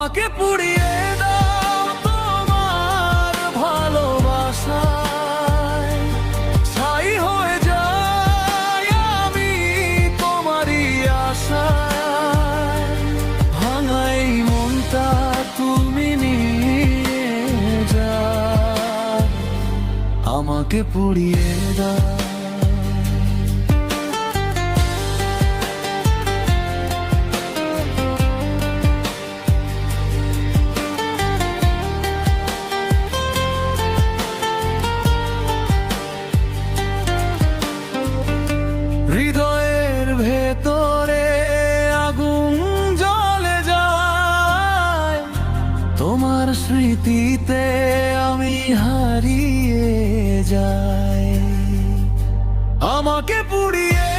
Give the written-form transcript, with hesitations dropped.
আমাকে পুড়িয়ে দাও তোমার ভালোবাসায়, ছাই হয়ে যাই আমি তোমারই আশায়। ভাঙাই মনটা তুমি নিয়ে যাও, আমাকে পুড়িয়ে দাও। হৃদয়ের ভেতরে আগুন জ্বলে যায়, তোমার স্মৃতিতে আমি হারিয়ে যাই। আমাকে পুড়িয়ে